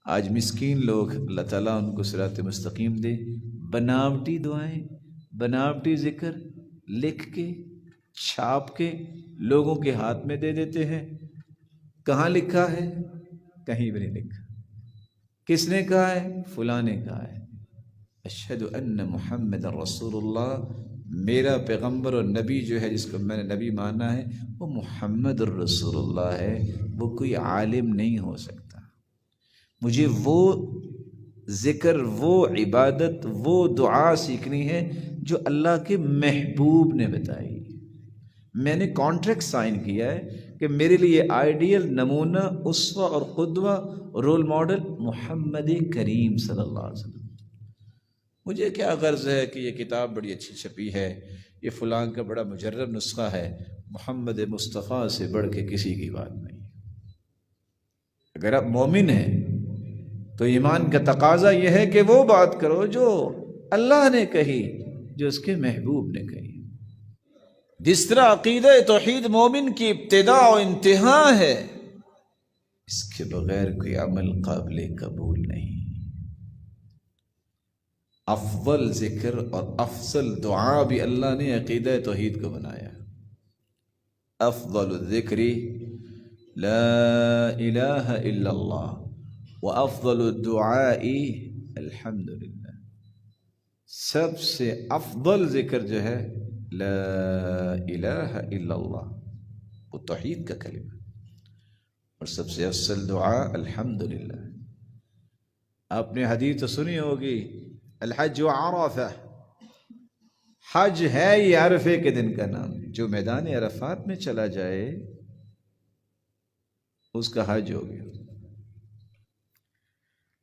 آج مسکین لوگ، اللہ تعالیٰ ان کو صراط مستقیم دے، بناوٹی دعائیں، بناوٹی ذکر لکھ کے چھاپ کے لوگوں کے ہاتھ میں دے دیتے ہیں۔ کہاں لکھا ہے؟ کہیں بھی نہیں لکھا۔ کس نے کہا ہے؟ فلاں نے کہا ہے۔ اشہد ان محمد رسول اللہ، میرا پیغمبر اور نبی جو ہے جس کو میں نے نبی مانا ہے وہ محمد الرسول اللہ ہے، وہ کوئی عالم نہیں ہو سکتا۔ مجھے وہ ذکر، وہ عبادت، وہ دعا سیکھنی ہے جو اللہ کے محبوب نے بتائی۔ میں نے کانٹریکٹ سائن کیا ہے کہ میرے لیے آئیڈیل، نمونہ، اسوہ اور قدوہ، رول ماڈل محمد کریم صلی اللہ علیہ وسلم۔ مجھے کیا غرض ہے کہ یہ کتاب بڑی اچھی چھپی ہے، یہ فلاں کا بڑا مجرب نسخہ ہے، محمد مصطفیٰ سے بڑھ کے کسی کی بات نہیں۔ اگر آپ مومن ہیں تو ایمان کا تقاضا یہ ہے کہ وہ بات کرو جو اللہ نے کہی، جو اس کے محبوب نے کہی۔ جس طرح عقیدہ توحید مومن کی ابتدا و انتہا ہے، اس کے بغیر کوئی عمل قابل قبول نہیں۔ افضل ذکر اور افضل دعا بھی اللہ نے عقیدہ توحید کو بنایا۔ افضل الذکر لا الہ الا اللہ وافضل الدعاء الحمدللہ۔ سب سے افضل ذکر جو ہے لا الہ الا اللہ، وہ توحید کا کلمہ، اور سب سے افضل دعا الحمدللہ۔ آپ نے حدیث تو سنی ہوگی، الحج عرفہ، حج ہے یہ عرفے کے دن کا نام، جو میدان عرفات میں چلا جائے اس کا حج ہو گیا۔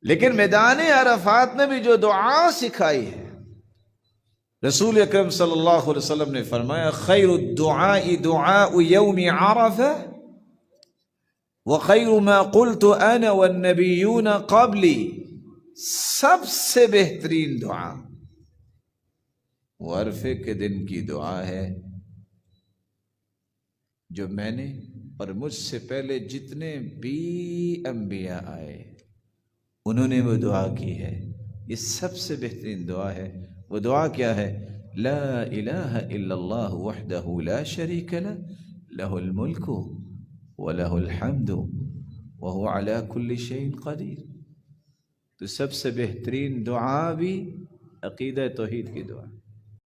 لیکن میدان عرفات میں بھی جو دعا سکھائی ہے، رسول اکرم صلی اللہ علیہ وسلم نے فرمایا خیر الدعاء دعاء یوم عرفہ وخیر ما قلت انا والنبیون قبلی۔ سب سے بہترین دعا وہ عرفے کے دن کی دعا ہے جو میں نے اور مجھ سے پہلے جتنے بھی انبیاء آئے انہوں نے وہ دعا کی ہے۔ یہ سب سے بہترین دعا ہے۔ وہ دعا کیا ہے؟ لا الہ الا اللہ وحدہ لا شریک لہ، لہ الملک ولہ الحمد وہو علی کل شیء قدیر۔ تو سب سے بہترین دعا بھی عقیدہ توحید کی دعا۔